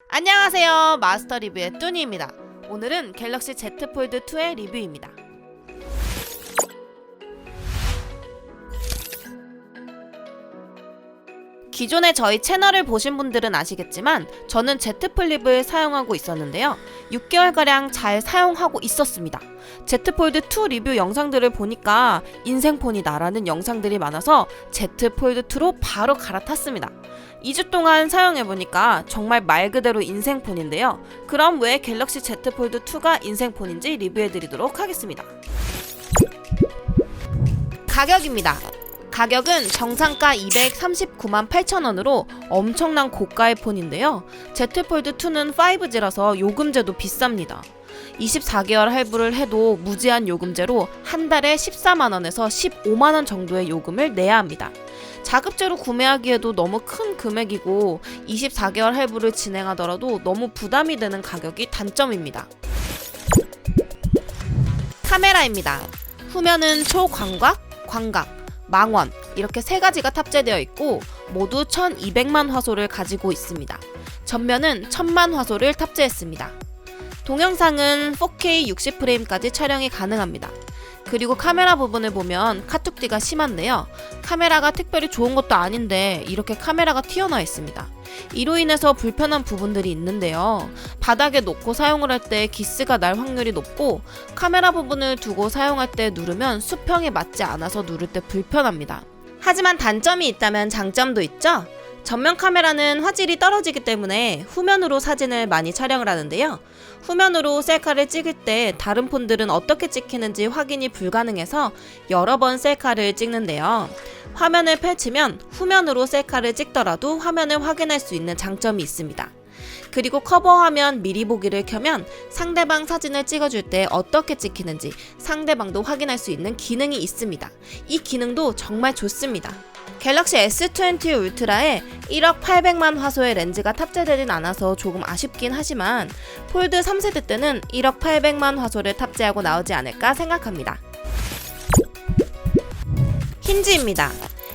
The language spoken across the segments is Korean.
안녕하세요, 마스터 리뷰의 뚜니입니다. 오늘은 갤럭시 Z 폴드 2의 리뷰입니다. 기존에 저희 채널을 보신 분들은 아시겠지만 저는 Z 플립을 사용하고 있었는데요. 6개월가량 잘 사용하고 있었습니다. Z 폴드 2 리뷰 영상들을 보니까 인생폰이다라는 영상들이 많아서 Z 폴드 2로 바로 갈아탔습니다. 2주 동안 사용해보니까 정말 말 그대로 인생폰인데요. 그럼 왜 갤럭시 Z 폴드 2가 인생폰인지 리뷰해드리도록 하겠습니다. 가격입니다. 가격은 정상가 239만 8천원으로 엄청난 고가의 폰인데요. Z 폴드 2는 5G라서 요금제도 비쌉니다. 24개월 할부를 해도 무제한 요금제로 한 달에 14만원에서 15만원 정도의 요금을 내야 합니다. 자급제로 구매하기에도 너무 큰 금액이고 24개월 할부를 진행하더라도 너무 부담이 되는 가격이 단점입니다. 카메라입니다. 후면은 초광각, 광각, 망원 이렇게 세 가지가 탑재되어 있고 모두 1200만 화소를 가지고 있습니다. 전면은 1000만 화소를 탑재했습니다. 동영상은 4K 60프레임까지 촬영이 가능합니다. 그리고 카메라 부분을 보면 카툭띠가 심한데요. 카메라가 특별히 좋은 것도 아닌데 이렇게 카메라가 튀어나와 있습니다. 이로 인해서 불편한 부분들이 있는데요. 바닥에 놓고 사용을 할 때 기스가 날 확률이 높고 카메라 부분을 두고 사용할 때 누르면 수평에 맞지 않아서 누를 때 불편합니다. 하지만 단점이 있다면 장점도 있죠? 전면 카메라는 화질이 떨어지기 때문에 후면으로 사진을 많이 촬영을 하는데요. 후면으로 셀카를 찍을 때 다른 폰들은 어떻게 찍히는지 확인이 불가능해서 여러 번 셀카를 찍는데요. 화면을 펼치면 후면으로 셀카를 찍더라도 화면을 확인할 수 있는 장점이 있습니다. 그리고 커버 화면 미리 보기를 켜면 상대방 사진을 찍어줄 때 어떻게 찍히는지 상대방도 확인할 수 있는 기능이 있습니다. 이 기능도 정말 좋습니다. 갤럭시 S20 울트라에 1억 800만 화소의 렌즈가 탑재되진 않아서 조금 아쉽긴 하지만 폴드 3세대 때는 1억 800만 화소를 탑재하고 나오지 않을까 생각합니다. 힌지입니다.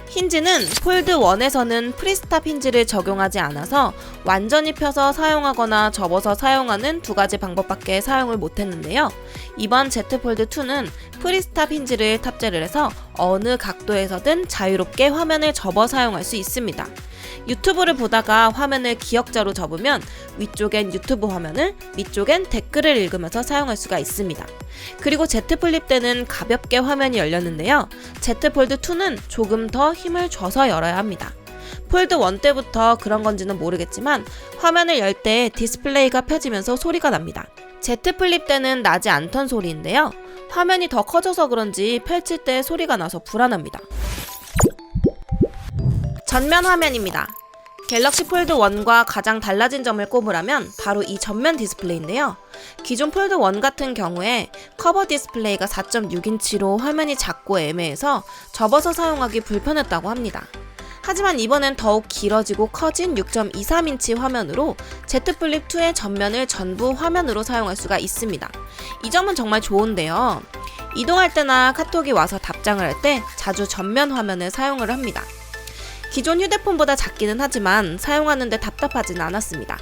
힌지는 폴드 1에서는 프리스탑 힌지를 적용하지 않아서 완전히 펴서 사용하거나 접어서 사용하는 두 가지 방법밖에 사용을 못했는데요. 이번 Z 폴드 2는 프리스탑 힌지를 탑재를 해서 어느 각도에서든 자유롭게 화면을 접어 사용할 수 있습니다. 유튜브를 보다가 화면을 기역자로 접으면 위쪽엔 유튜브 화면을, 밑쪽엔 댓글을 읽으면서 사용할 수가 있습니다. 그리고 Z 플립 때는 가볍게 화면이 열렸는데요. Z 폴드 2는 조금 더 힘을 줘서 열어야 합니다. 폴드 1 때부터 그런 건지는 모르겠지만 화면을 열 때 디스플레이가 펴지면서 소리가 납니다. Z 플립 때는 나지 않던 소리인데요. 화면이 더 커져서 그런지 펼칠 때 소리가 나서 불안합니다. 전면 화면입니다. 갤럭시 폴드 1과 가장 달라진 점을 꼽으라면 바로 이 전면 디스플레이인데요. 기존 폴드 1 같은 경우에 커버 디스플레이가 4.6인치로 화면이 작고 애매해서 접어서 사용하기 불편했다고 합니다. 하지만 이번엔 더욱 길어지고 커진 6.23인치 화면으로 Z 플립 2의 전면을 전부 화면으로 사용할 수가 있습니다. 이 점은 정말 좋은데요. 이동할 때나 카톡이 와서 답장을 할 때 자주 전면 화면을 사용을 합니다. 기존 휴대폰보다 작기는 하지만 사용하는데 답답하진 않았습니다.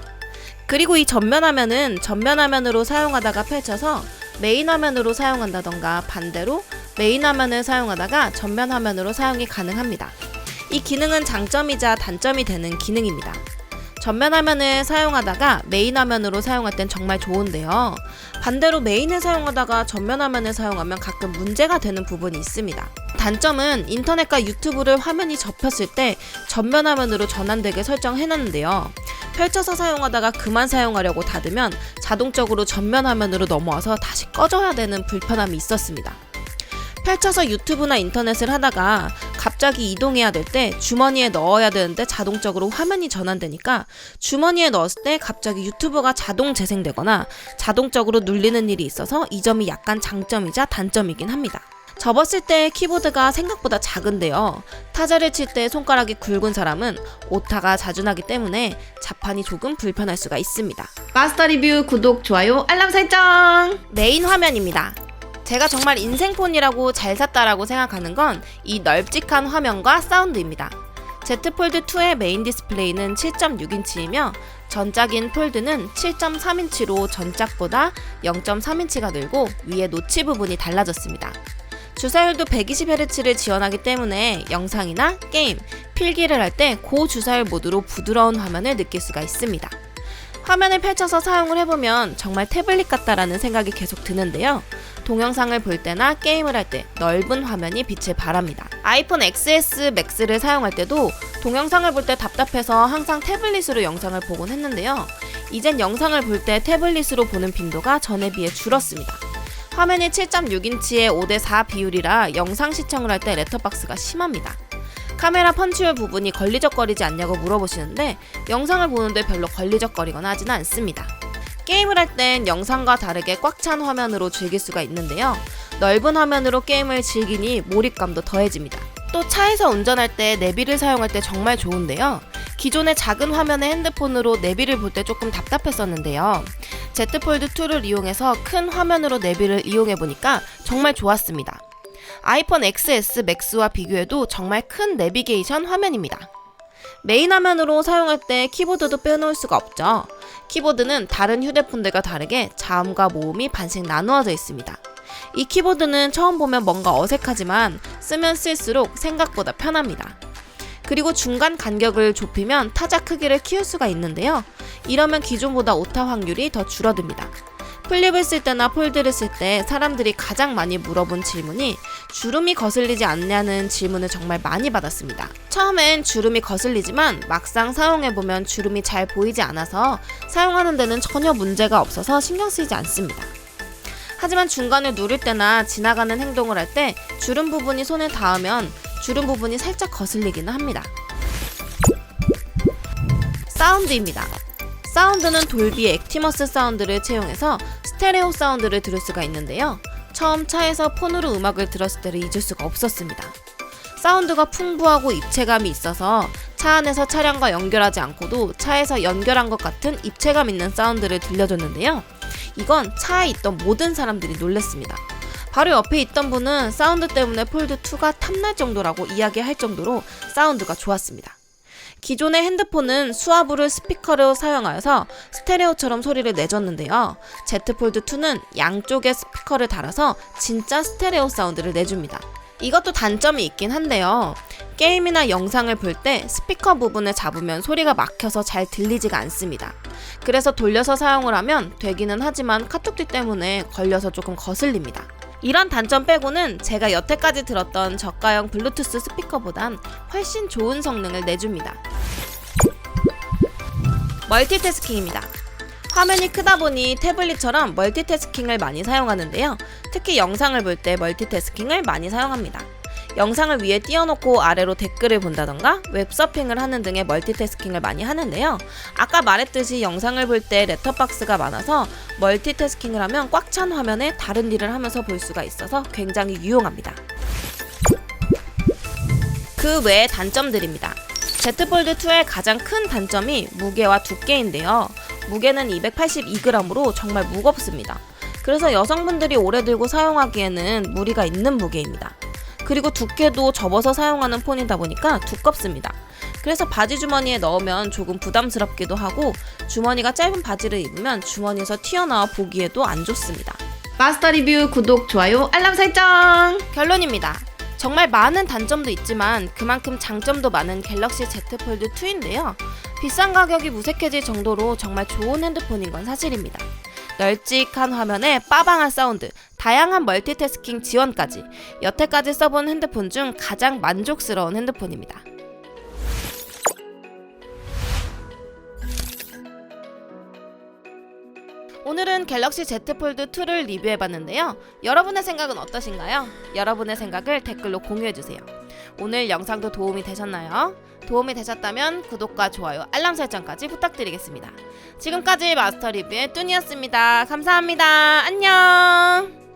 그리고 이 전면 화면은 전면 화면으로 사용하다가 펼쳐서 메인 화면으로 사용한다던가 반대로 메인 화면을 사용하다가 전면 화면으로 사용이 가능합니다. 이 기능은 장점이자 단점이 되는 기능입니다. 전면 화면을 사용하다가 메인 화면으로 사용할 땐 정말 좋은데요. 반대로 메인을 사용하다가 전면 화면을 사용하면 가끔 문제가 되는 부분이 있습니다. 단점은 인터넷과 유튜브를 화면이 접혔을 때 전면 화면으로 전환되게 설정해놨는데요. 펼쳐서 사용하다가 그만 사용하려고 닫으면 자동적으로 전면 화면으로 넘어와서 다시 꺼져야 되는 불편함이 있었습니다. 펼쳐서 유튜브나 인터넷을 하다가 갑자기 이동해야 될 때 주머니에 넣어야 되는데 자동적으로 화면이 전환되니까 주머니에 넣었을 때 갑자기 유튜브가 자동 재생되거나 자동적으로 눌리는 일이 있어서 이 점이 약간 장점이자 단점이긴 합니다. 접었을 때 키보드가 생각보다 작은데요. 타자를 칠 때 손가락이 굵은 사람은 오타가 자주 나기 때문에 자판이 조금 불편할 수가 있습니다. 마스터 리뷰 구독, 좋아요, 알람 설정! 메인 화면입니다. 제가 정말 인생폰이라고 잘 샀다라고 생각하는 건 이 널찍한 화면과 사운드입니다. Z 폴드2의 메인 디스플레이는 7.6인치이며 전작인 폴드는 7.3인치로 전작보다 0.3인치가 늘고 위에 노치 부분이 달라졌습니다. 주사율도 120Hz를 지원하기 때문에 영상이나 게임, 필기를 할 때 고주사율 모드로 부드러운 화면을 느낄 수가 있습니다. 화면을 펼쳐서 사용을 해보면 정말 태블릿 같다라는 생각이 계속 드는데요. 동영상을 볼 때나 게임을 할 때 넓은 화면이 빛을 발합니다. 아이폰 XS 맥스를 사용할 때도 동영상을 볼 때 답답해서 항상 태블릿으로 영상을 보곤 했는데요. 이젠 영상을 볼 때 태블릿으로 보는 빈도가 전에 비해 줄었습니다. 화면이 7.6인치의 5:4 비율이라 영상 시청을 할 때 렛터박스가 심합니다. 카메라 펀치홀 부분이 걸리적거리지 않냐고 물어보시는데 영상을 보는데 별로 걸리적거리거나 하지는 않습니다. 게임을 할 땐 영상과 다르게 꽉 찬 화면으로 즐길 수가 있는데요. 넓은 화면으로 게임을 즐기니 몰입감도 더해집니다. 또 차에서 운전할 때 내비를 사용할 때 정말 좋은데요. 기존의 작은 화면의 핸드폰으로 내비를 볼 때 조금 답답했었는데요. Z 폴드 2를 이용해서 큰 화면으로 내비를 이용해보니까 정말 좋았습니다. 아이폰 XS 맥스와 비교해도 정말 큰 내비게이션 화면입니다. 메인 화면으로 사용할 때 키보드도 빼놓을 수가 없죠. 키보드는 다른 휴대폰들과 다르게 자음과 모음이 반씩 나누어져 있습니다. 이 키보드는 처음 보면 뭔가 어색하지만 쓰면 쓸수록 생각보다 편합니다. 그리고 중간 간격을 좁히면 타자 크기를 키울 수가 있는데요. 이러면 기존보다 오타 확률이 더 줄어듭니다. 플립을 쓸 때나 폴드를 쓸 때 사람들이 가장 많이 물어본 질문이 주름이 거슬리지 않냐는 질문을 정말 많이 받았습니다. 처음엔 주름이 거슬리지만 막상 사용해보면 주름이 잘 보이지 않아서 사용하는 데는 전혀 문제가 없어서 신경 쓰이지 않습니다. 하지만 중간을 누를 때나 지나가는 행동을 할 때 주름 부분이 손에 닿으면 주름 부분이 살짝 거슬리기는 합니다. 사운드입니다. 사운드는 돌비 액티머스 사운드를 채용해서 스테레오 사운드를 들을 수가 있는데요. 처음 차에서 폰으로 음악을 들었을 때를 잊을 수가 없었습니다. 사운드가 풍부하고 입체감이 있어서 차 안에서 차량과 연결하지 않고도 차에서 연결한 것 같은 입체감 있는 사운드를 들려줬는데요. 이건 차에 있던 모든 사람들이 놀랐습니다. 바로 옆에 있던 분은 사운드 때문에 폴드2가 탐날 정도라고 이야기할 정도로 사운드가 좋았습니다. 기존의 핸드폰은 수화부를 스피커로 사용하여서 스테레오처럼 소리를 내줬는데요. Z 폴드2는 양쪽에 스피커를 달아서 진짜 스테레오 사운드를 내줍니다. 이것도 단점이 있긴 한데요. 게임이나 영상을 볼 때 스피커 부분을 잡으면 소리가 막혀서 잘 들리지가 않습니다. 그래서 돌려서 사용을 하면 되기는 하지만 카톡뒤 때문에 걸려서 조금 거슬립니다. 이런 단점 빼고는 제가 여태까지 들었던 저가형 블루투스 스피커보단 훨씬 좋은 성능을 내줍니다. 멀티태스킹입니다. 화면이 크다 보니 태블릿처럼 멀티태스킹을 많이 사용하는데요. 특히 영상을 볼 때 멀티태스킹을 많이 사용합니다. 영상을 위에 띄워놓고 아래로 댓글을 본다던가 웹서핑을 하는 등의 멀티태스킹을 많이 하는데요. 아까 말했듯이 영상을 볼 때 렛터박스가 많아서 멀티태스킹을 하면 꽉 찬 화면에 다른 일을 하면서 볼 수가 있어서 굉장히 유용합니다. 그 외의 단점들입니다. Z 폴드2의 가장 큰 단점이 무게와 두께인데요. 무게는 282g으로 정말 무겁습니다. 그래서 여성분들이 오래 들고 사용하기에는 무리가 있는 무게입니다. 그리고 두께도 접어서 사용하는 폰이다 보니까 두껍습니다. 그래서 바지 주머니에 넣으면 조금 부담스럽기도 하고 주머니가 짧은 바지를 입으면 주머니에서 튀어나와 보기에도 안 좋습니다. 마스터 리뷰 구독, 좋아요, 알람 설정! 결론입니다. 정말 많은 단점도 있지만 그만큼 장점도 많은 갤럭시 Z 폴드 2인데요. 비싼 가격이 무색해질 정도로 정말 좋은 핸드폰인 건 사실입니다. 널찍한 화면에 빠방한 사운드, 다양한 멀티태스킹 지원까지 여태까지 써본 핸드폰 중 가장 만족스러운 핸드폰입니다. 오늘은 갤럭시 Z 폴드 2를 리뷰해봤는데요. 여러분의 생각은 어떠신가요? 여러분의 생각을 댓글로 공유해주세요. 오늘 영상도 도움이 되셨나요? 도움이 되셨다면 구독과 좋아요, 알람 설정까지 부탁드리겠습니다. 지금까지 마스터 리뷰의 뚜니였습니다. 감사합니다. 안녕!